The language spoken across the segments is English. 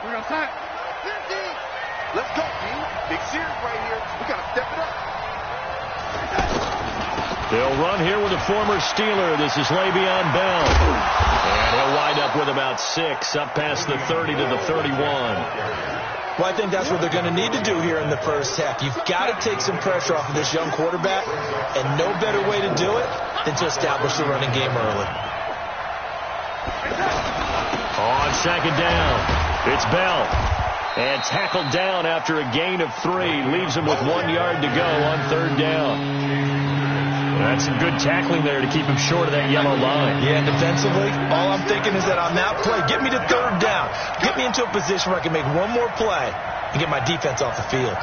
Let's go, team. Big series right here. We got to step it up. They'll run here with a former Steeler. This is Le'Veon Bell. And he'll wind up with about 6, up past the 30 to the 31. Well, I think that's what they're going to need to do here in the first half. You've got to take some pressure off of this young quarterback, and no better way to do it than to establish the running game early. On second down, it's Bell. And tackled down after a gain of 3. Leaves him with 1 yard to go on third down. That's some good tackling there to keep him short of that yellow line. Yeah, and defensively, all I'm thinking is that on that play, get me to third down. Get me into a position where I can make one more play and get my defense off the field.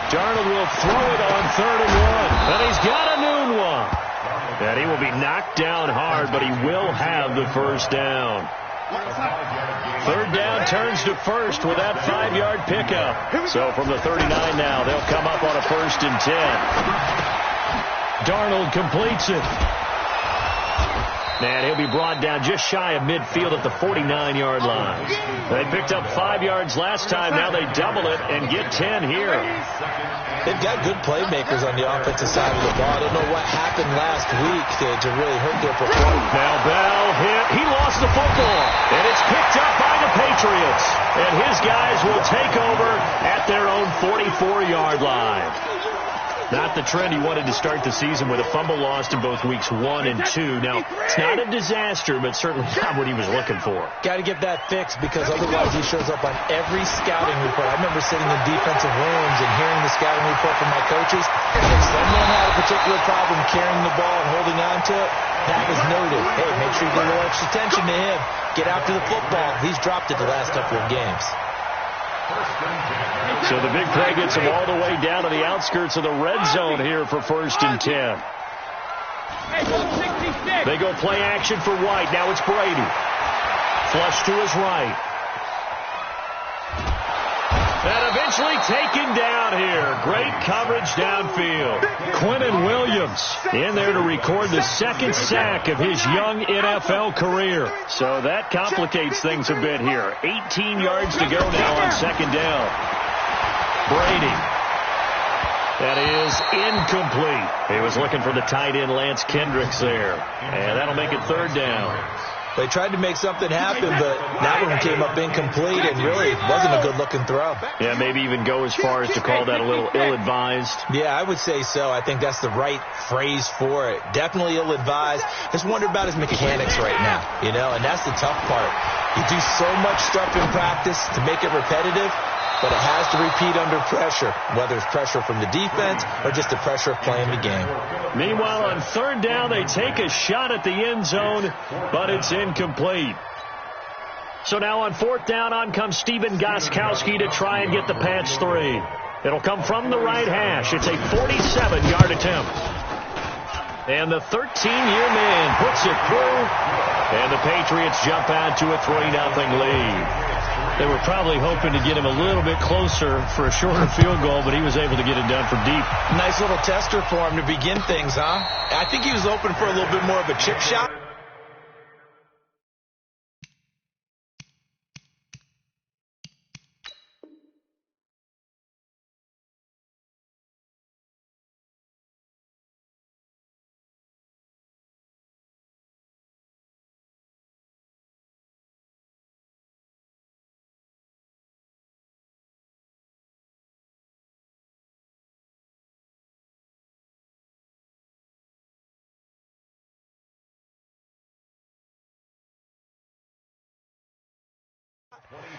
Darnold will throw it on 3rd and 1. And he's got a noon one. And he will be knocked down hard, but he will have the first down. Third down turns to first with that 5-yard pickup. So from the 39 now, they'll come up on a 1st and 10. Darnold completes it. And he'll be brought down just shy of midfield at the 49-yard line. They picked up 5 yards last time. Now they double it and get 10 here. They've got good playmakers on the offensive side of the ball. I don't know what happened last week to really hurt their performance. Now Bell hit. He lost the football. And it's picked up by the Patriots. And his guys will take over at their own 44-yard line. Not the trend he wanted to start the season with a fumble lost in both weeks 1 and 2. Now, it's not a disaster, but certainly not what he was looking for. Got to get that fixed because otherwise he shows up on every scouting report. I remember sitting in defensive rooms and hearing the scouting report from my coaches. And if someone had a particular problem carrying the ball and holding on to it, that was noted. Hey, make sure you get a little extra attention to him. Get after the football. He's dropped it the last couple of games. So the big play gets him all the way down to the outskirts of the red zone here for 1st and 10. They go play action for White. Now it's Brady. Flush to his right. And eventually taken down here. Great coverage downfield. Quinnen Williams in there to record the 2nd sack of his young NFL career. So that complicates things a bit here. 18 yards to go now on 2nd down. Brady. That is incomplete. He was looking for the tight end Lance Kendricks there. And that'll make it 3rd down. They tried to make something happen, but that one came up incomplete and really wasn't a good-looking throw. Yeah, maybe even go as far as to call that a little ill-advised. Yeah, I would say so. I think that's the right phrase for it. Definitely ill-advised. Just wonder about his mechanics right now, and that's the tough part. You do so much stuff in practice to make it repetitive, but it has to repeat under pressure, whether it's pressure from the defense or just the pressure of playing the game. Meanwhile, on 3rd down, they take a shot at the end zone, but it's incomplete. So now on 4th down, on comes Stephen Gostkowski to try and get the pass 3. It'll come from the right hash. It's a 47-yard attempt. And the 13-year man puts it through, and the Patriots jump out to a 3-0 lead. They were probably hoping to get him a little bit closer for a shorter field goal, but he was able to get it done from deep. Nice little tester for him to begin things, huh? I think he was hoping for a little bit more of a chip shot.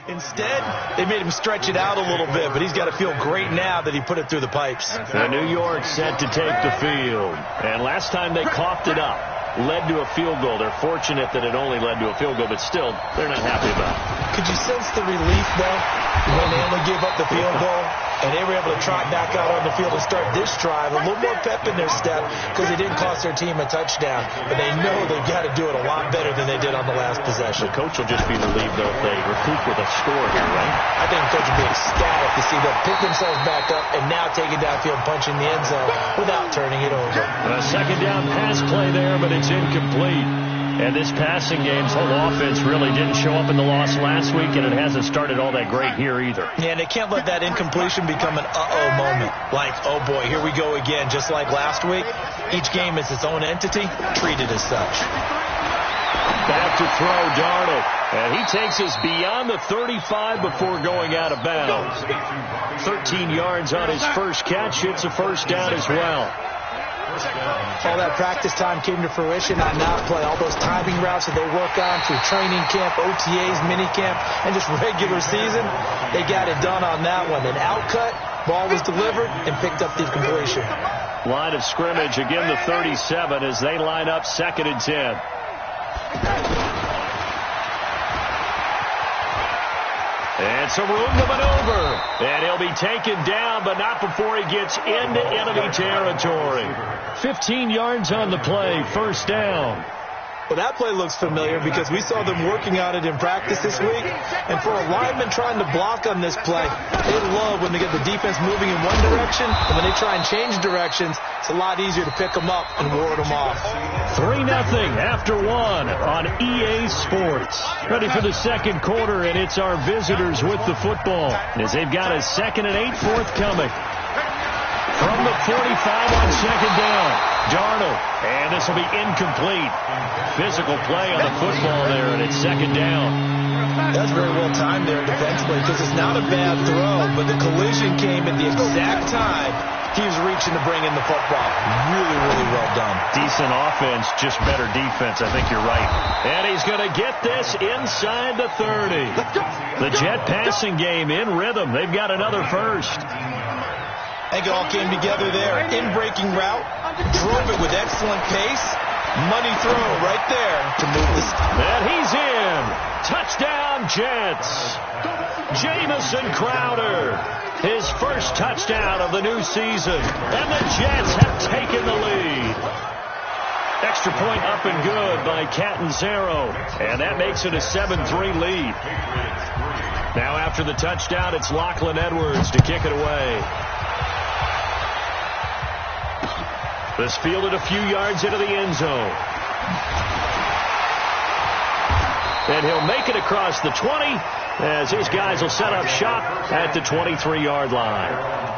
Instead, they made him stretch it out a little bit, but he's got to feel great now that he put it through the pipes. And New York set to take the field. And last time they coughed it up, led to a field goal. They're fortunate that it only led to a field goal, but still, they're not happy about it. Could you sense the relief, though, when they only gave up the field goal? and they were able to trot back out on the field and start this drive. A little more pep in their step because they didn't cost their team a touchdown. But they know they've got to do it a lot better than they did on the last possession. The coach will just be relieved, though, if they recoup with a score here, right? I think the coach will be ecstatic to see them pick themselves back up and now take it downfield, punching the end zone without turning it over. A second down pass play there, but it's incomplete. And this passing game's whole offense really didn't show up in the loss last week, and it hasn't started all that great here either. Yeah, and they can't let that incompletion become an uh-oh moment. Like, oh boy, here we go again, just like last week. Each game is its own entity, treated as such. Back to throw, Darnold. And he takes us beyond the 35 before going out of bounds. 13 yards on his first catch. It's a first down as well. All that practice time came to fruition on that play. All those timing routes that they work on through training camp, OTAs, minicamp, and just regular season, they got it done on that one. An outcut, ball was delivered, and picked up the completion. Line of scrimmage, again the 37 as they line up 2nd and 10. And some room to maneuver. And he'll be taken down, but not before he gets into enemy territory. 15 yards on the play, first down. Well, that play looks familiar because we saw them working on it in practice this week. And for a lineman trying to block on this play, they love when they get the defense moving in one direction. And when they try and change directions, it's a lot easier to pick them up and ward them off. 3-0 after 1 on EA Sports. Ready for the second quarter, and it's our visitors with the football as they've got a 2nd and 8 forthcoming. From the 45 on second down, Darnold, and this will be incomplete. Physical play on the football there, and it's second down. That's very well timed there defensively because it's not a bad throw, but the collision came at the exact time he was reaching to bring in the football. Really, really well done. Decent offense, just better defense. I think you're right. And he's going to get this inside the 30. The Jet passing game in rhythm. They've got another first. I think it all came together there. In-breaking route, drove it with excellent pace. Money throw right there to move this. And he's in. Touchdown, Jets. Jamison Crowder. His first touchdown of the new season. And the Jets have taken the lead. Extra point up and good by Catanzaro. And that makes it a 7-3 lead. Now after the touchdown, it's Lachlan Edwards to kick it away. This fielded a few yards into the end zone. And he'll make it across the 20 as his guys will set up shop at the 23-yard line.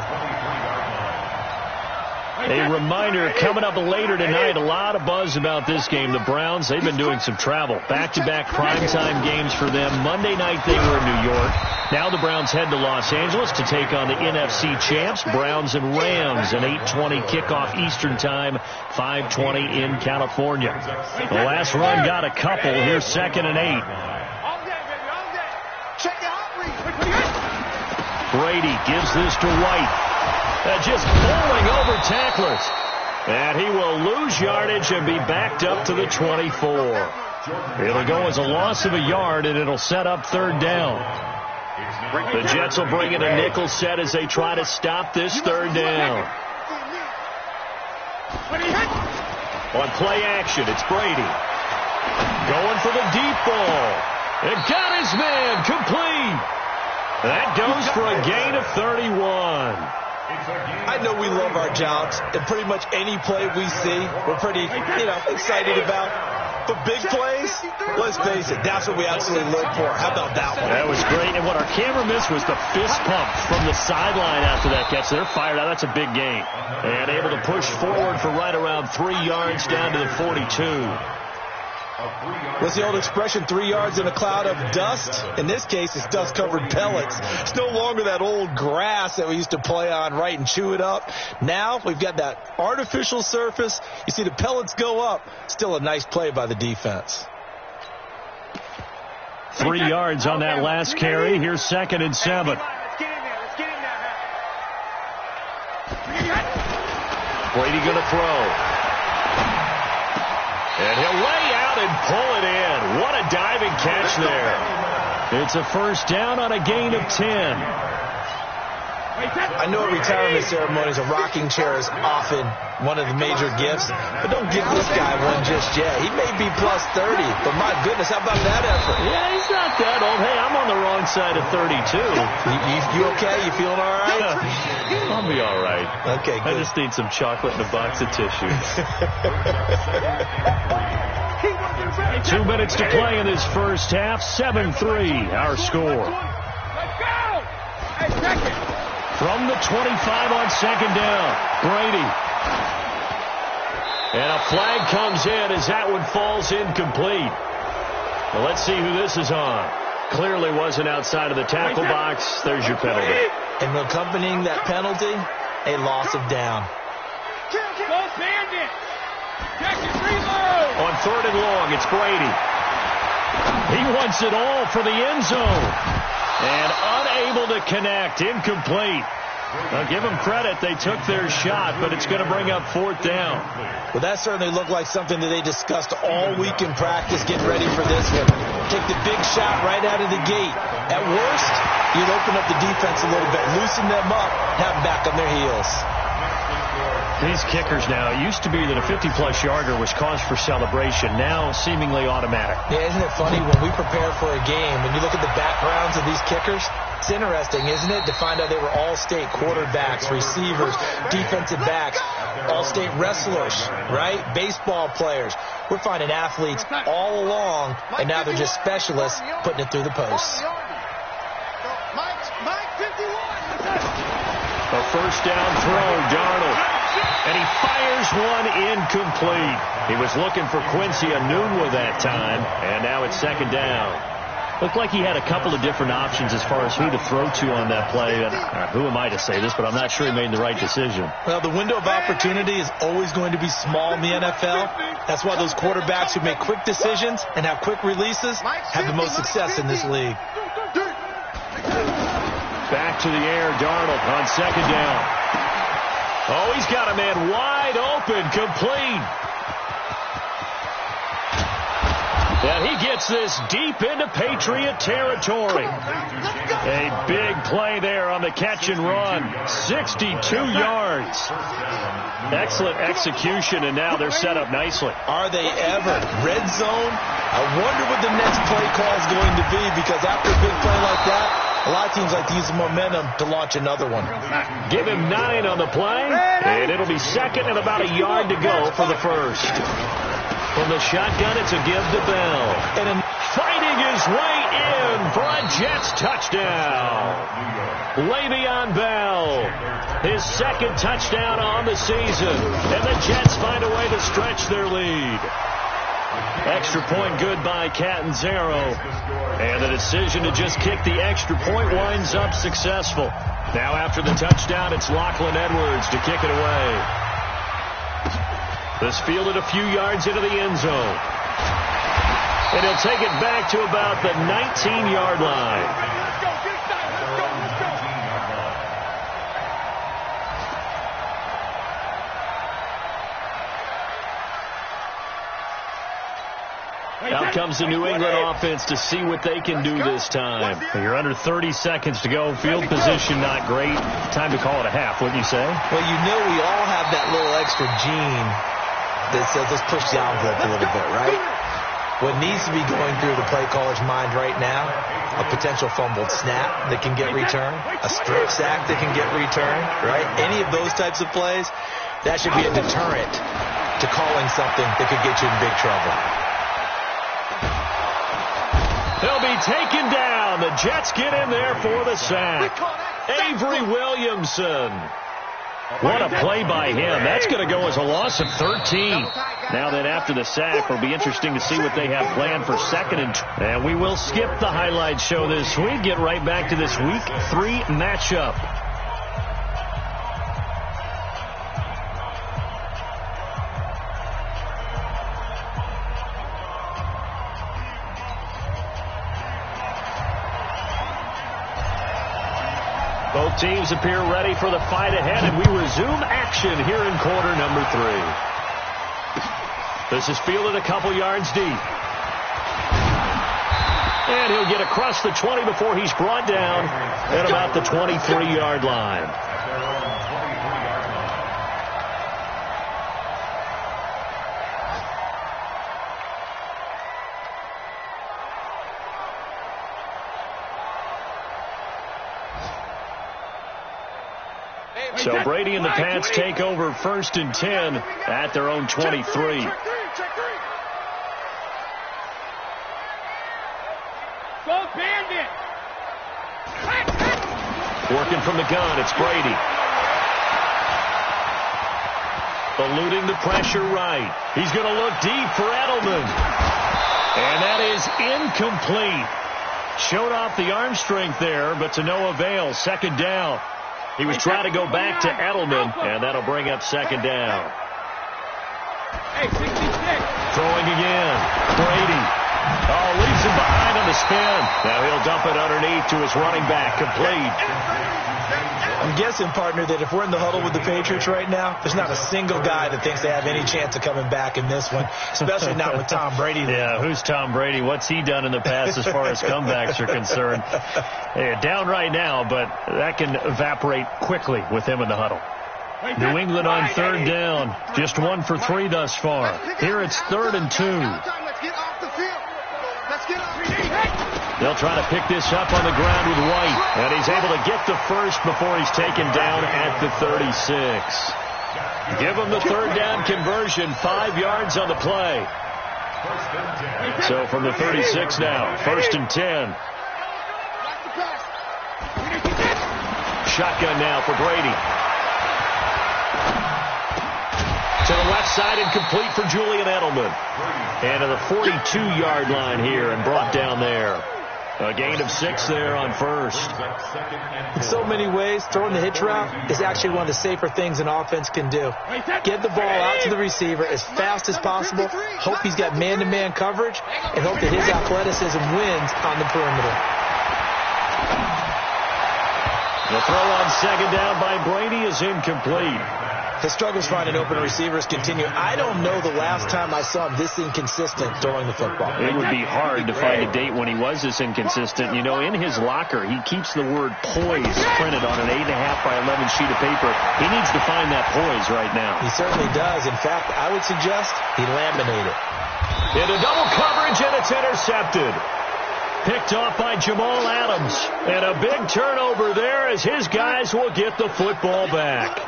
A reminder, coming up later tonight, a lot of buzz about this game. The Browns, they've been doing some travel. Back-to-back primetime games for them. Monday night they were in New York. Now the Browns head to Los Angeles to take on the NFC champs, Browns and Rams, an 8:20 kickoff Eastern time, 5:20 in California. The last run got a couple. Here's 2nd and 8. Brady gives this to White. Just bowling over tacklers. And he will lose yardage and be backed up to the 24. It'll go as a loss of a yard, and it'll set up 3rd down. The Jets will bring in a nickel set as they try to stop this 3rd down. On play action, it's Brady. Going for the deep ball. And got his man complete. That goes for a gain of 31. I know we love our jobs, and pretty much any play we see, we're pretty, excited about. But big plays, let's face it, that's what we absolutely live for. How about that one? That was great, and what our camera missed was the fist pump from the sideline after that catch. They're fired out. That's a big gain. And able to push forward for right around 3 yards down to the 42. What's the old expression, 3 yards in a cloud of dust? In this case, it's dust-covered pellets. It's no longer that old grass that we used to play on, right, and chew it up. Now we've got that artificial surface. You see the pellets go up. Still a nice play by the defense. 3 yards on that last carry. Here's 2nd and 7. Brady going to throw. And he'll lay out and pull it in. What a diving catch there. It's a first down on a gain of 10. I know at retirement ceremonies, a rocking chair is often one of the major gifts, but don't give this guy one just yet. He may be plus 30, but my goodness, how about that effort? Yeah, he's not that old. Hey, I'm on the wrong side of 32. You okay? You feeling all right? I'll be all right. Okay, good. I just need some chocolate and a box of tissues. 2 minutes to play in this first half. 7-3, our score. From the 25 on second down, Brady. And a flag comes in as that one falls incomplete. Well, let's see who this is on. Clearly wasn't outside of the tackle box. There's your penalty. And accompanying that penalty, a loss of down. On third and long, it's Brady. He wants it all for the end zone. And unable to connect. Incomplete. Now, give them credit. They took their shot, but it's going to bring up fourth down. Well, that certainly looked like something that they discussed all week in practice, getting ready for this one. Take the big shot right out of the gate. At worst, you'd open up the defense a little bit, loosen them up, have them back on their heels. These kickers now, it used to be that a 50-plus yarder was cause for celebration. Now, seemingly automatic. Yeah, isn't it funny when we prepare for a game, when you look at the backgrounds of these kickers, it's interesting, isn't it, to find out they were all-state quarterbacks, receivers, defensive backs, all-state wrestlers, right? Baseball players. We're finding athletes all along, and now they're just specialists putting it through the posts. A first down throw, Darnold. And he fires one incomplete. He was looking for Quincy Enunwa that time, and now it's second down. Looked like he had a couple of different options as far as who to throw to on that play. And who am I to say this, but I'm not sure he made the right decision. Well, the window of opportunity is always going to be small in the NFL. That's why those quarterbacks who make quick decisions and have quick releases have the most success in this league. Back to the air, Darnold on second down. Oh, he's got a man wide open, complete. And he gets this deep into Patriot territory. A big play there on the catch and run. 62 yards. Excellent execution, and now they're set up nicely. Are they ever? Red zone? I wonder what the next play call is going to be, because after a big play like that, a lot of teams like to use the momentum to launch another one. Give him 9 on the play, and it'll be second and about a yard to go for the first. From the shotgun, it's a give to Bell. And fighting his way in for a Jets touchdown. Le'Veon Bell, his second touchdown on the season. And the Jets find a way to stretch their lead. Extra point good by Catanzaro. And the decision to just kick the extra point winds up successful. Now after the touchdown, it's Lachlan Edwards to kick it away. This fielded a few yards into the end zone. And he'll take it back to about the 19-yard line. Out comes the New England offense to see what they can do this time. You're under 30 seconds to go. Field position not great. Time to call it a half, wouldn't you say? Well, you know we all have that little extra gene that says let's push the envelope a little bit, right? What needs to be going through the play caller's mind right now, a potential fumbled snap that can get returned, a strip sack that can get returned, right? Any of those types of plays, that should be a deterrent to calling something that could get you in big trouble. He'll be taken down. The Jets get in there for the sack. Avery Williamson. What a play by him. That's going to go as a loss of 13. Now then, after the sack, it'll be interesting to see what they have planned for second and we will skip the highlight show this week. Get right back to this Week 3 matchup. Both teams appear ready for the fight ahead, and we resume action here in quarter number 3. This is fielded a couple yards deep. And he'll get across the 20 before he's brought down at about the 23-yard line. So Brady and the Pats take over 1st and 10 at their own 23. Working from the gun, it's Brady. Eluding the pressure right. He's going to look deep for Edelman. And that is incomplete. Showed off the arm strength there, but to no avail. 2nd down. He was trying to go back to Edelman, and that'll bring up 2nd down. Throwing again. Brady. Oh, leaves him behind on the spin. Now he'll dump it underneath to his running back. Complete. I'm guessing, partner, that if we're in the huddle with the Patriots right now, there's not a single guy that thinks they have any chance of coming back in this one, especially not with Tom Brady. Yeah, who's Tom Brady? What's he done in the past as far as comebacks are concerned? Down right now, but that can evaporate quickly with him in the huddle. New England on 3rd down. Just 1 for 3 thus far. Here it's 3rd and 2. They'll try to pick this up on the ground with White. And he's able to get the first before he's taken down at the 36. Give him the 3rd down conversion. 5 yards on the play. So from the 36 now, 1st and 10. Shotgun now for Brady. To the left side and complete for Julian Edelman. And to the 42-yard line here and brought down there. A gain of 6 there on 1st. In so many ways, throwing the hitch route is actually one of the safer things an offense can do. Get the ball out to the receiver as fast as possible, hope he's got man-to-man coverage, and hope that his athleticism wins on the perimeter. The throw on 2nd down by Brady is incomplete. His struggles finding open receivers continue. I don't know the last time I saw him this inconsistent throwing the football. It would be hard to find a date when he was this inconsistent. You know, in his locker, he keeps the word poise printed on an 8.5 by 11 sheet of paper. He needs to find that poise right now. He certainly does. In fact, I would suggest he laminate it. Into double coverage, and it's intercepted. Picked off by Jamal Adams. And a big turnover there as his guys will get the football back.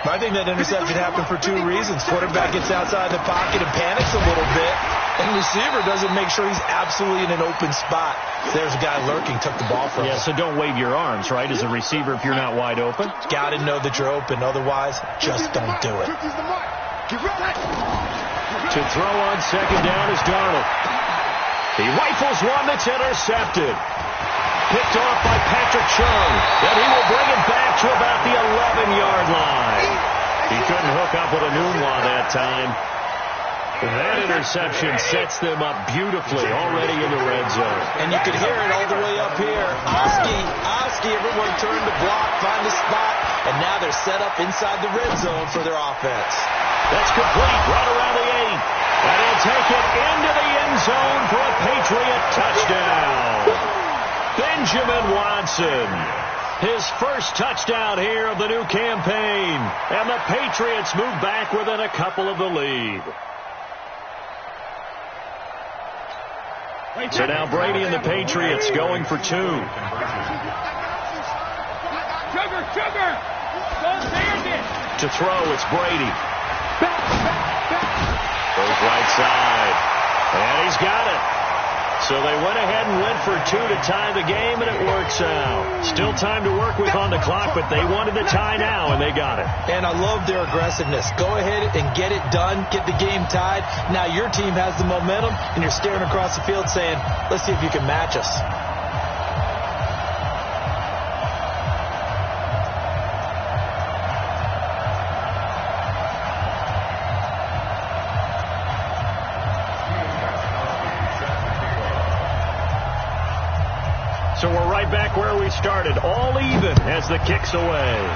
I think that interception happened for 2 reasons. Quarterback gets outside the pocket and panics a little bit, and receiver doesn't make sure he's absolutely in an open spot. There's a guy lurking, took the ball from him. Yeah, so don't wave your arms, right, as a receiver if you're not wide open? Got to know that you're open. Otherwise, just don't do it. To throw on 2nd down is Darnold. He rifles one that's intercepted. Picked off by Patrick Chung. And he will bring it back to about the 11-yard line. He couldn't hook up with a Nunwa that time. That interception sets them up beautifully already in the red zone. And you can hear it all the way up here. Oski, everyone turned to block, find the spot, and now they're set up inside the red zone for their offense. That's complete right around the 8. And he'll take it into the end zone for a Patriot touchdown. Benjamin Watson, his first touchdown here of the new campaign. And the Patriots move back within a couple of the lead. So now Brady and the Patriots going for 2. Sugar! To throw, it's Brady. Goes right side. And he's got it. So they went ahead and went for 2 to tie the game, and it works out. Still time to work with on the clock, but they wanted the tie now, and they got it. And I love their aggressiveness. Go ahead and get it done. Get the game tied. Now your team has the momentum, and you're staring across the field saying, let's see if you can match us. So we're right back where we started, all even as the kick's away.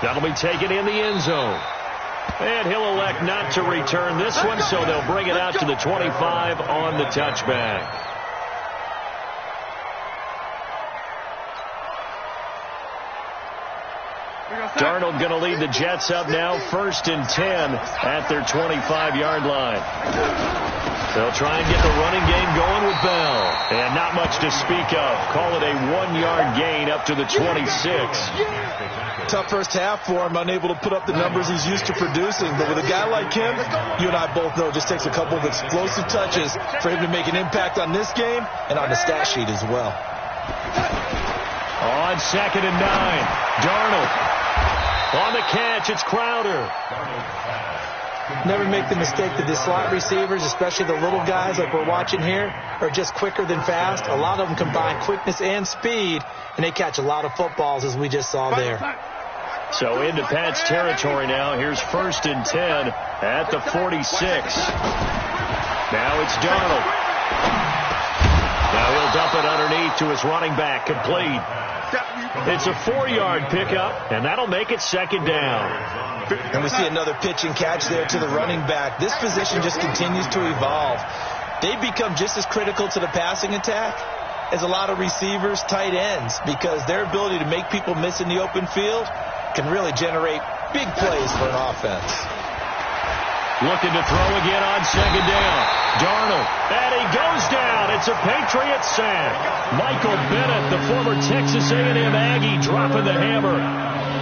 That'll be taken in the end zone. And he'll elect not to return this one, so they'll bring it out to the 25 on the touchback. Darnold going to lead the Jets up now, 1st and 10 at their 25-yard line. They'll try and get the running game going with Bell. And not much to speak of. Call it a 1-yard gain up to the 26. Tough first half for him, unable to put up the numbers he's used to producing. But with a guy like him, you and I both know it just takes a couple of explosive touches for him to make an impact on this game and on the stat sheet as well. On 2nd and 9, Darnold. On the catch, it's Crowder. Never make the mistake that the slot receivers, especially the little guys like we're watching here, are just quicker than fast. A lot of them combine quickness and speed, and they catch a lot of footballs, as we just saw there. So into Pat's territory now. Here's 1st and 10 at the 46. Now it's Darnold. Now he'll dump it underneath to his running back, complete. It's a 4-yard pickup, and that'll make it 2nd down. And we see another pitch and catch there to the running back. This position just continues to evolve. They become just as critical to the passing attack as a lot of receivers, tight ends, because their ability to make people miss in the open field can really generate big plays for an offense. Looking to throw again on 2nd down. Darnold, and he goes down. It's a Patriot sack. Michael Bennett, the former Texas A&M Aggie, dropping the hammer.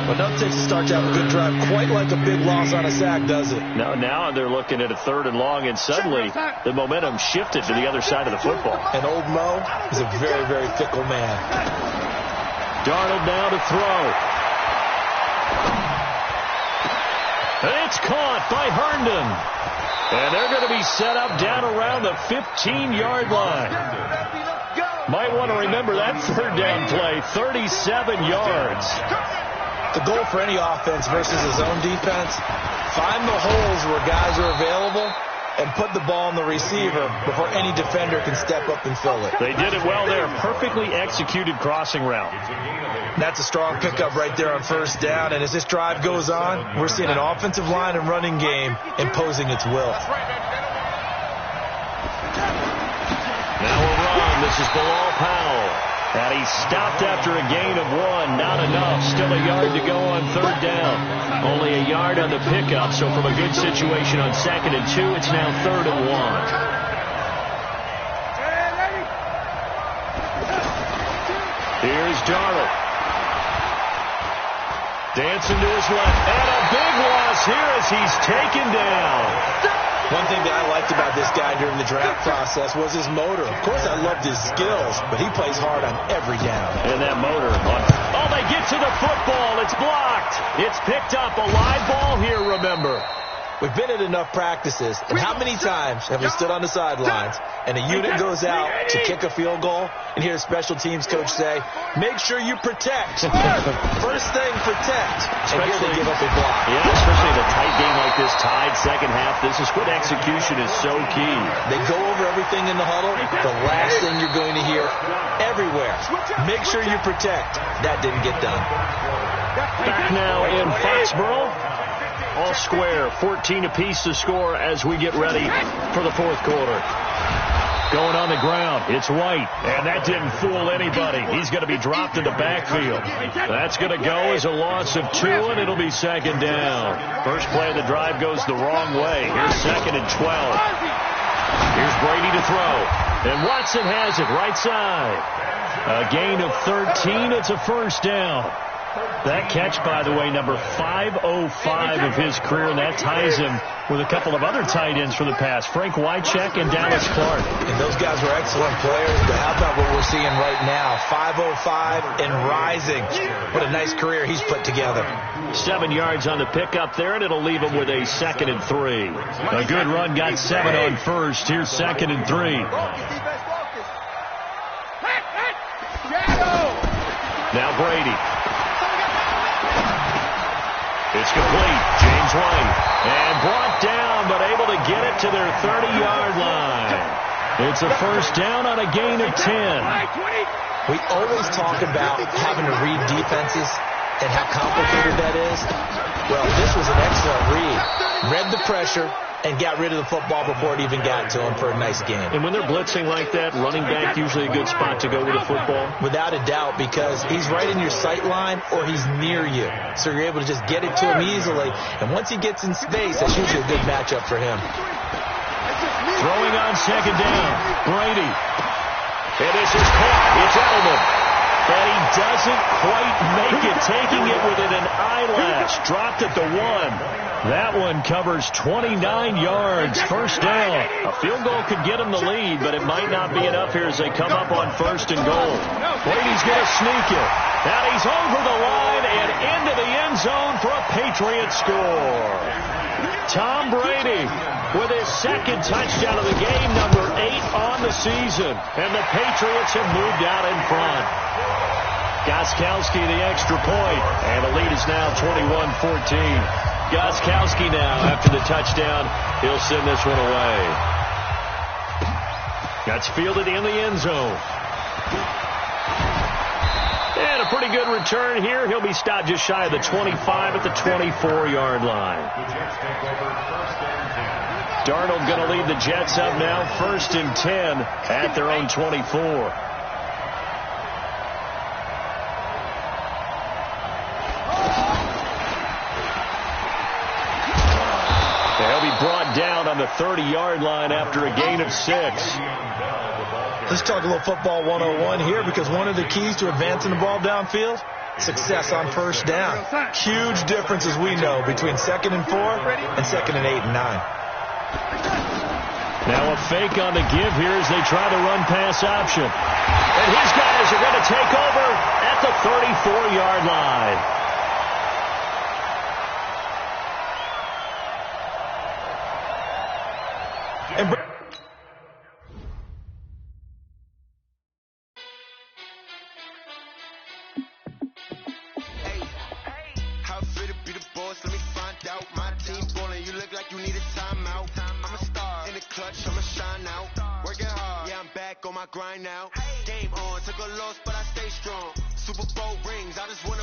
But nothing takes a start to have a good drive quite like a big loss on a sack, does it? Now they're looking at a 3rd and long, and suddenly the momentum shifted to the other side of the football. And old Mo is a very, very fickle man. Darnold now to throw. It's caught by Herndon. And they're going to be set up down around the 15-yard line. Might want to remember that 3rd down play, 37 yards. The goal for any offense versus his own defense, find the holes where guys are available and put the ball on the receiver before any defender can step up and fill it. They did it well there. Perfectly executed crossing route. That's a strong pickup right there on 1st down. And as this drive goes on, we're seeing an offensive line and running game imposing its will. Now a run. This is Bilal Powell. And he stopped after a gain of 1. Not enough. Still a yard to go on 3rd down. Only a yard on the pickup. So from a good situation on 2nd and 2, it's now 3rd and 1. Here's Darnold. Dancing to his left. And a big loss here as he's taken down. One thing that I liked about this guy during the draft process was his motor. Of course, I loved his skills, but he plays hard on every down. And that motor. Oh, they get to the football. It's blocked. It's picked up. A live ball here, remember. We've been at enough practices, and how many times have we stood on the sidelines and a unit goes out to kick a field goal and hear a special teams coach say, make sure you protect. First thing, protect. And here they give up a block. Yeah, especially in a tight game like this, tied 2nd half. This is what execution is so key. They go over everything in the huddle. The last thing you're going to hear everywhere, make sure you protect. That didn't get done. Back now in Foxborough. All square, 14 apiece to score as we get ready for the 4th quarter. Going on the ground, it's White, and that didn't fool anybody. He's going to be dropped in the backfield. That's going to go as a loss of 2, and it'll be 2nd down. First play of the drive goes the wrong way. Here's 2nd and 12. Here's Brady to throw, and Watson has it right side. A gain of 13, it's a 1st down. That catch, by the way, number 505 of his career, and that ties him with a couple of other tight ends for the past, Frank Wycheck and Dallas Clark. And those guys were excellent players, but how about what we're seeing right now? 505 and rising. What a nice career he's put together. 7 yards on the pickup there, and it'll leave him with a 2nd and 3. A good run, got 7 on 1st. Here's 2nd and 3. Now Brady. It's complete. James White. And brought down, but able to get it to their 30-yard line. It's a 1st down on a gain of 10. We always talk about having to read defenses and how complicated that is? Well, this was an excellent read. Read the pressure and got rid of the football before it even got to him for a nice gain. And when they're blitzing like that, running back usually a good spot to go with the football? Without a doubt, because he's right in your sight line or he's near you. So you're able to just get it to him easily. And once he gets in space, that's usually a good matchup for him. Throwing on second down, Brady. And this is caught. It's Edelman. And he doesn't quite make it, taking it within an eyelash. Dropped at the 1. That one covers 29 yards. First down. A field goal could get him the lead, but it might not be enough here as they come up on 1st and goal. Brady's going to sneak it. Now he's over the line and into the end zone for a Patriot score. Tom Brady with his second touchdown of the game, number 8 on the season. And the Patriots have moved out in front. Gostkowski the extra point, and the lead is now 21-14. Gostkowski now, after the touchdown, he'll send this one away. That's fielded in the end zone. And a pretty good return here. He'll be stopped just shy of the 25 at the 24-yard line. Darnold going to lead the Jets up now, 1st and 10 at their own 24. Brought down on the 30-yard line after a gain of 6. Let's talk a little football 101 here, because one of the keys to advancing the ball downfield, success on 1st down. Huge difference, as we know, between 2nd and 4 and 2nd and 8 and 9. Now a fake on the give here as they try the run-pass option. And his guys are going to take over at the 34-yard line. Grind now. Game on, took a loss, but I stay strong. Super Bowl rings, I just want